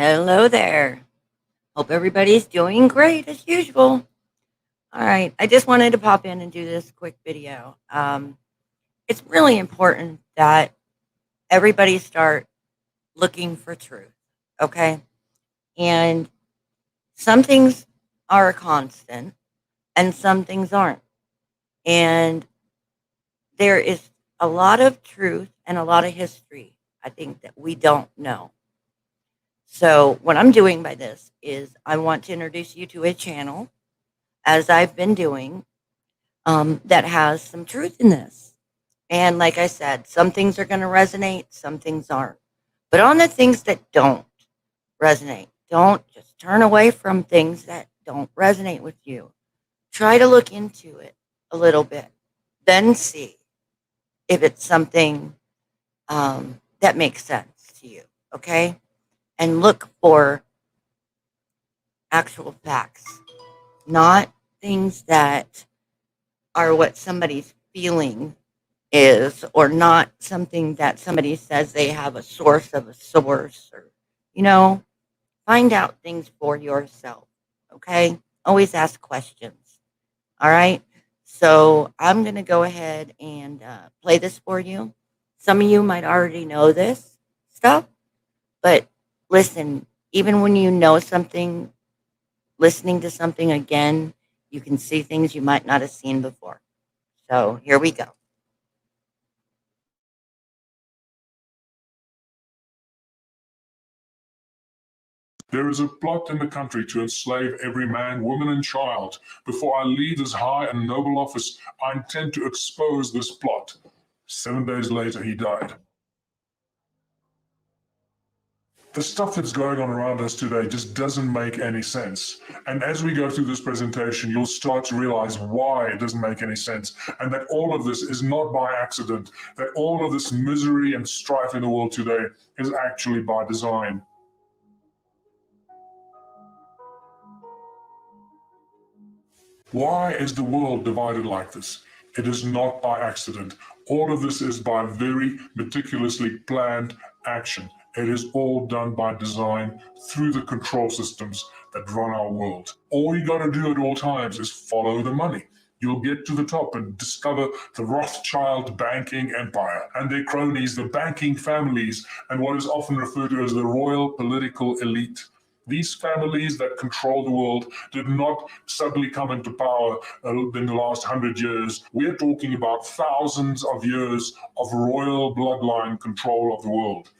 Hello there. Hope everybody's doing great as usual. All right, I just wanted to pop in and do this quick video. It's really important that everybody start looking for truth, okay? And some things are a constant and some things aren't. And there is a lot of truth and a lot of history, I think, that we don't know. So, what I'm doing by this is I want to introduce you to a channel, as I've been doing, that has some truth in this. And like I said, some things are going to resonate, some things aren't. But on the things that don't resonate, don't just turn away from things that don't resonate with you. Try to look into it a little bit, then see if it's something that makes sense to you, okay? And look for actual facts, not things that are what somebody's feeling is, or not something that somebody says they have a source of a source, or, you know, find out things for yourself. Okay. Always ask questions. All right. So I'm going to go ahead and play this for you. Some of you might already know this stuff, but listen, even when you know something, listening to something again, you can see things you might not have seen before. So here we go. There is a plot in the country to enslave every man, woman, and child. Before I leave this high and noble office, I intend to expose this plot. 7 days later, he died. The stuff that's going on around us today just doesn't make any sense. And as we go through this presentation, you'll start to realize why it doesn't make any sense, and that all of this is not by accident, that all of this misery and strife in the world today is actually by design. Why is the world divided like this? It is not by accident. All of this is by very meticulously planned action. It is all done by design through the control systems that run our world. All you got to do at all times is follow the money. You'll get to the top and discover the Rothschild banking empire and their cronies, the banking families, and what is often referred to as the royal political elite. These families that control the world did not suddenly come into power in the last 100 years. We're talking about thousands of years of royal bloodline control of the world.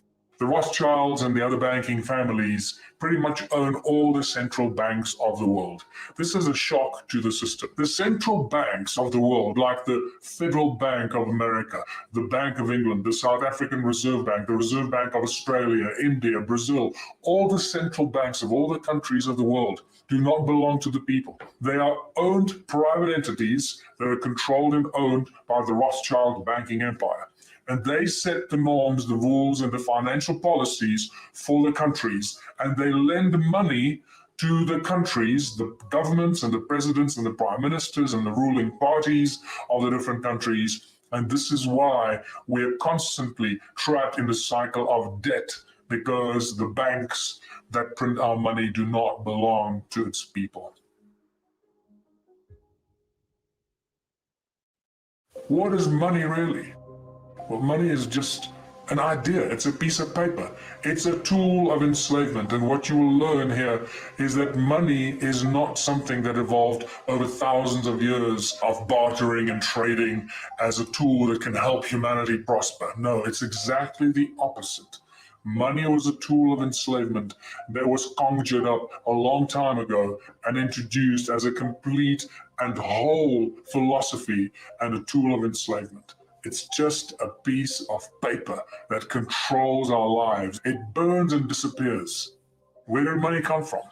The Rothschilds and the other banking families pretty much own all the central banks of the world. This is a shock to the system. The central banks of the world, like the Federal Bank of America, the Bank of England, the South African Reserve Bank, the Reserve Bank of Australia, India, Brazil, all the central banks of all the countries of the world do not belong to the people. They are owned private entities that are controlled and owned by the Rothschild banking empire. And they set the norms, the rules, and the financial policies for the countries. And they lend money to the countries, the governments and the presidents and the prime ministers and the ruling parties of the different countries. And this is why we're constantly trapped in the cycle of debt, because the banks that print our money do not belong to its people. What is money really? Well, money is just an idea. It's a piece of paper. It's a tool of enslavement. And what you will learn here is that money is not something that evolved over thousands of years of bartering and trading as a tool that can help humanity prosper. No, it's exactly the opposite. Money was a tool of enslavement that was conjured up a long time ago and introduced as a complete and whole philosophy and a tool of enslavement. It's just a piece of paper that controls our lives. It burns and disappears. Where did money come from?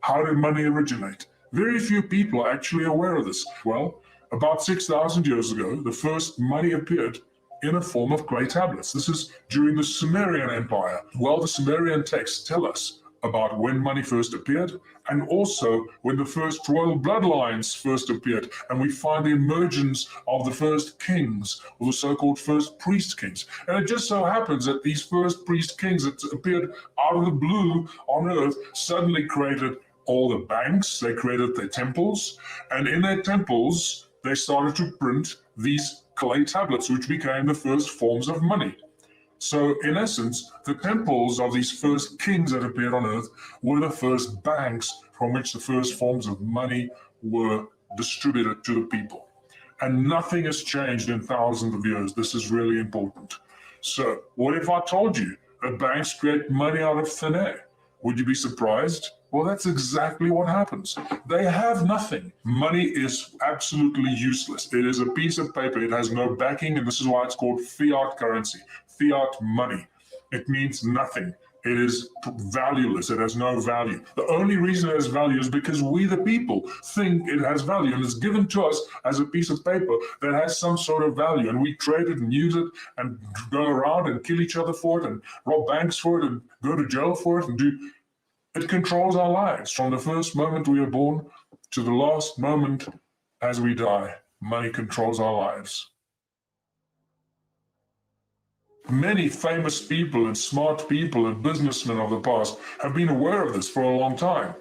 How did money originate? Very few people are actually aware of this. Well, about 6,000 years ago, the first money appeared in a form of clay tablets. This is during the Sumerian Empire. Well, the Sumerian texts tell us about when money first appeared and also when the first royal bloodlines first appeared. And we find the emergence of the first kings, or the so-called first priest kings. And it just so happens that these first priest kings that appeared out of the blue on earth suddenly created all the banks, they created their temples, and in their temples, they started to print these clay tablets, which became the first forms of money. So, in essence, the temples of these first kings that appeared on earth were the first banks from which the first forms of money were distributed to the people. And nothing has changed in thousands of years. This is really important. So, what if I told you that banks create money out of thin air? Would you be surprised? Well, that's exactly what happens. They have nothing. Money is absolutely useless. It is a piece of paper. It has no backing, and this is why it's called fiat currency, fiat money. It means nothing. It is valueless. It has no value. The only reason it has value is because we, the people, think it has value, and it's given to us as a piece of paper that has some sort of value, and we trade it and use it and go around and kill each other for it and rob banks for it and go to jail for it and do. It controls our lives from the first moment we are born to the last moment as we die. Money controls our lives. Many famous people and smart people and businessmen of the past have been aware of this for a long time.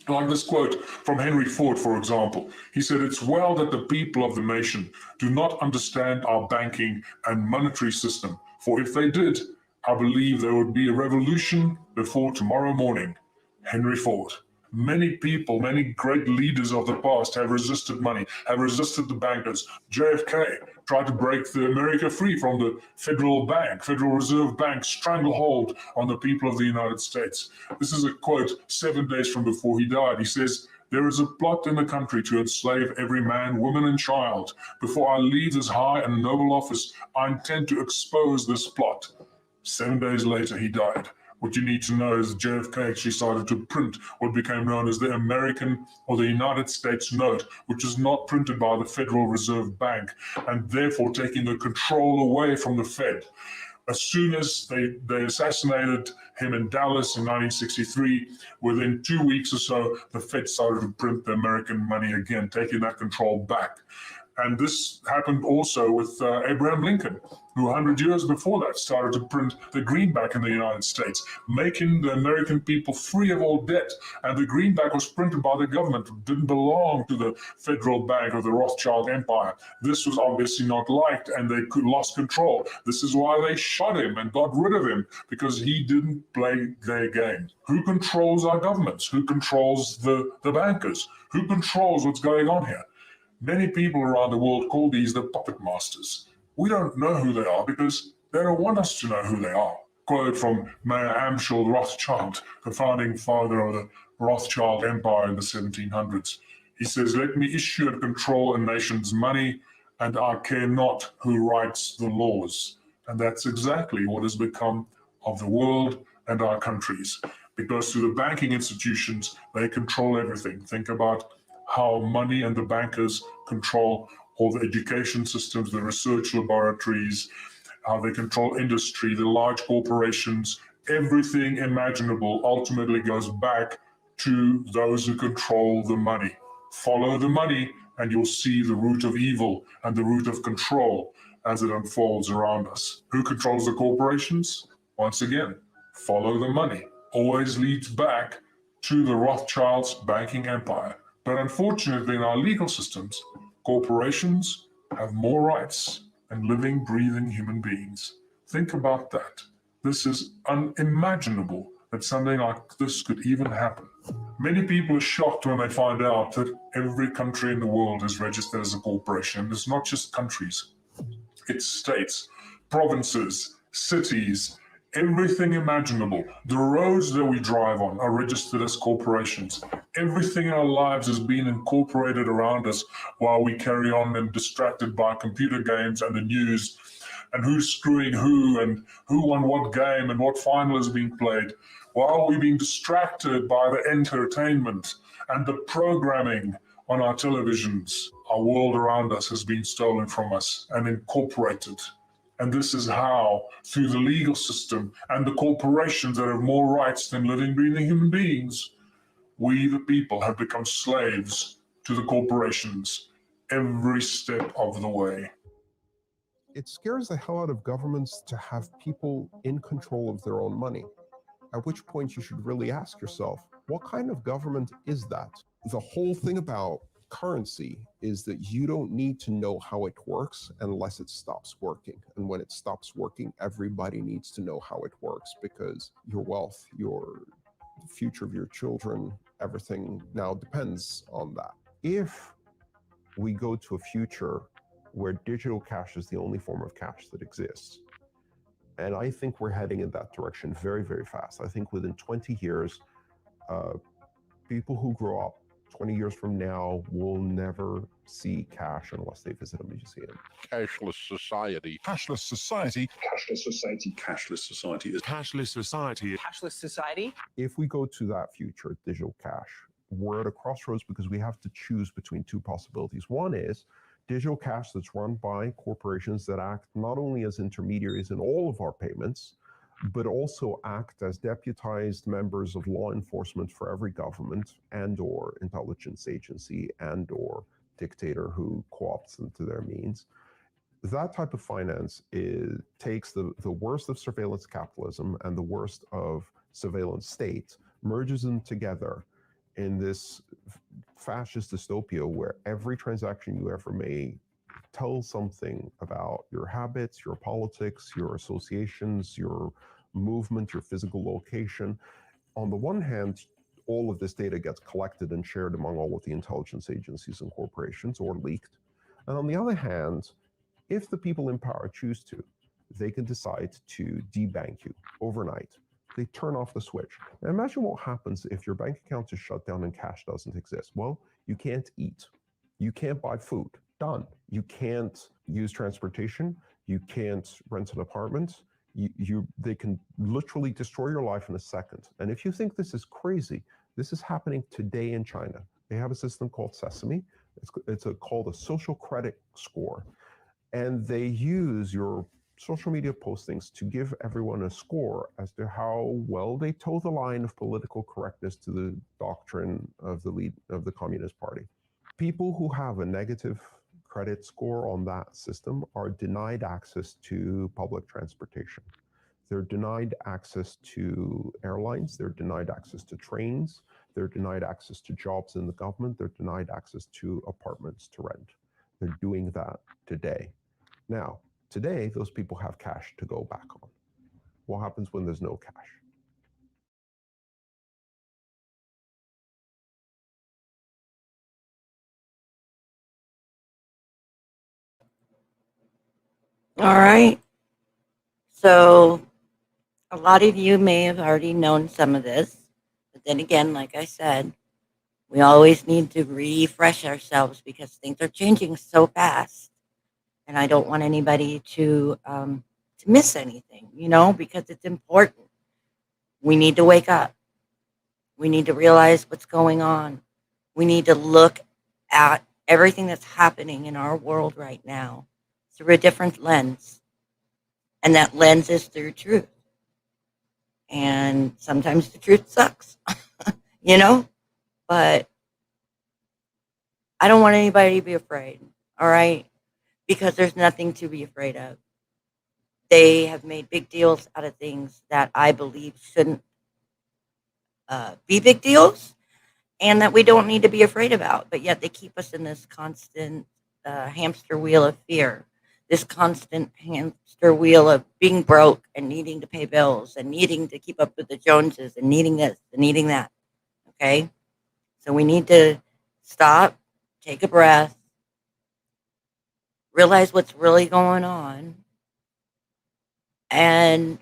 Like this quote from Henry Ford, for example. He said, "It's well that the people of the nation do not understand our banking and monetary system, for if they did, I believe there would be a revolution before tomorrow morning." Henry Ford. Many people, many great leaders of the past have resisted money, have resisted the bankers. JFK tried to break America free from the Federal Reserve Bank stranglehold on the people of the United States. This is a quote 7 days from before he died. He says, "There is a plot in the country to enslave every man, woman, and child. Before I leave this high and noble office, I intend to expose this plot." 7 days later, he died. What you need to know is JFK actually started to print what became known as the American or the United States note, which is not printed by the Federal Reserve Bank, and therefore taking the control away from the Fed. As soon as they assassinated him in Dallas in 1963, within 2 weeks or so, the Fed started to print the American money again, taking that control back. And this happened also with Abraham Lincoln, who 100 years before that started to print the greenback in the United States, making the American people free of all debt. And the greenback was printed by the government. It didn't belong to the Federal Bank or the Rothschild Empire. This was obviously not liked, and they lost control. This is why they shot him and got rid of him, because he didn't play their game. Who controls our governments? Who controls the bankers? Who controls what's going on here? Many people around the world call these the puppet masters. We don't know who they are because they don't want us to know who they are. Quote from Mayer Amschel Rothschild, the founding father of the Rothschild Empire in the 1700s. He says, "Let me issue and control a nation's money, and I care not who writes the laws." And that's exactly what has become of the world and our countries. Because through the banking institutions, they control everything. Think about how money and the bankers control all the education systems, the research laboratories, how they control industry, the large corporations. Everything imaginable ultimately goes back to those who control the money. Follow the money and you'll see the root of evil and the root of control as it unfolds around us. Who controls the corporations? Once again, follow the money. Always leads back to the Rothschilds' banking empire. But unfortunately, in our legal systems, corporations have more rights than living, breathing human beings. Think about that. This is unimaginable that something like this could even happen. Many people are shocked when they find out that every country in the world is registered as a corporation. It's not just countries, it's states, provinces, cities, everything imaginable. The roads that we drive on are registered as corporations. Everything in our lives is being incorporated around us while we carry on and distracted by computer games and the news and who's screwing who and who won what game and what final is being played. While we're being distracted by the entertainment and the programming on our televisions, our world around us has been stolen from us and incorporated And this is how, through the legal system and the corporations that have more rights than living, breathing human beings, we, the people, have become slaves to the corporations every step of the way. It scares the hell out of governments to have people in control of their own money. At which point you should really ask yourself, what kind of government is that? The whole thing about currency is that you don't need to know how it works unless it stops working. And when it stops working, everybody needs to know how it works, because your wealth, your future of your children, everything now depends on that. If we go to a future where digital cash is the only form of cash that exists, and I think we're heading in that direction very, very fast. I think within 20 years, people who grow up 20 years from now will never see cash unless they visit a museum. Cashless society. Cashless society. Cashless society. Cashless society is cashless society. Cashless society. If we go to that future, digital cash, we're at a crossroads because we have to choose between two possibilities. One is digital cash that's run by corporations that act not only as intermediaries in all of our payments, but also act as deputized members of law enforcement for every government and or intelligence agency and or dictator who co-opts them to their means. That type of finance takes the worst of surveillance capitalism and the worst of surveillance state, merges them together in this fascist dystopia where every transaction you ever make tells something about your habits, your politics, your associations, your movement, your physical location. On the one hand, all of this data gets collected and shared among all of the intelligence agencies and corporations, or leaked. And on the other hand, if the people in power choose to, they can decide to debank you overnight. They turn off the switch. Now imagine what happens if your bank account is shut down and cash doesn't exist. Well, you can't eat. You can't buy food. Done. You can't use transportation. You can't rent an apartment. They can literally destroy your life in a second. And if you think this is crazy, this is happening today in China. They have a system called Sesame. It's called a social credit score. And they use your social media postings to give everyone a score as to how well they toe the line of political correctness to the doctrine of the Communist Party. People who have a negative credit score on that system are denied access to public transportation. They're denied access to airlines. They're denied access to trains. They're denied access to jobs in the government. They're denied access to apartments to rent. They're doing that today. Now, today, those people have cash to go back on. What happens when there's no cash? All right. So a lot of you may have already known some of this, but then again, like I said, we always need to refresh ourselves because things are changing so fast, and I don't want anybody to miss anything, because it's important. We need to wake up. We need to realize what's going on. We need to look at everything that's happening in our world right now through a different lens. And that lens is through truth. And sometimes the truth sucks, but I don't want anybody to be afraid, all right? Because there's nothing to be afraid of. They have made big deals out of things that I believe shouldn't be big deals and that we don't need to be afraid about. But yet they keep us in this constant hamster wheel of fear, this constant hamster wheel of being broke and needing to pay bills and needing to keep up with the Joneses and needing this and needing that. Okay? So we need to stop, take a breath, realize what's really going on, and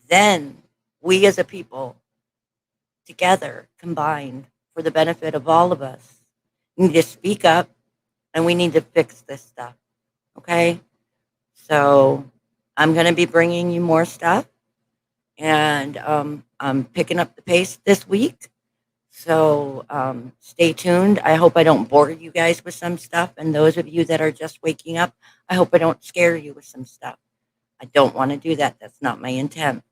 then we as a people, together, combined, for the benefit of all of us, need to speak up and we need to fix this stuff. Okay? So I'm going to be bringing you more stuff, and I'm picking up the pace this week. So stay tuned. I hope I don't bore you guys with some stuff. And those of you that are just waking up, I hope I don't scare you with some stuff. I don't want to do that. That's not my intent.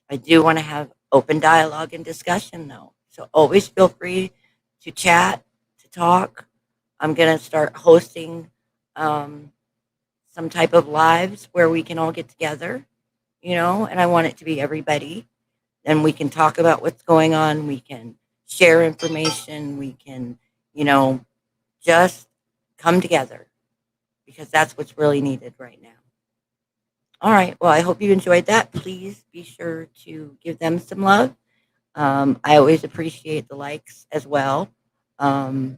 I do want to have open dialogue and discussion, though. So always feel free to chat, to talk. I'm going to start hosting um, some type of lives where we can all get together, and I want it to be everybody. And we can talk about what's going on. We can share information. We can, you know, just come together because that's what's really needed right now. All right. Well, I hope you enjoyed that. Please be sure to give them some love. I always appreciate the likes as well. Um,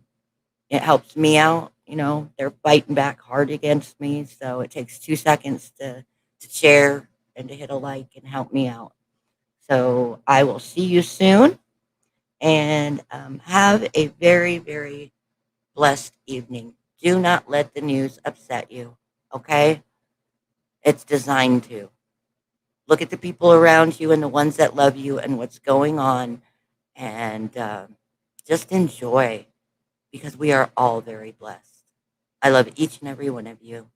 it helps me out. They're fighting back hard against me. So it takes 2 seconds to share and to hit a like and help me out. So I will see you soon and have a very, very blessed evening. Do not let the news upset you. Okay? It's designed to. Look at the people around you and the ones that love you and what's going on and just enjoy because we are all very blessed. I love each and every one of you.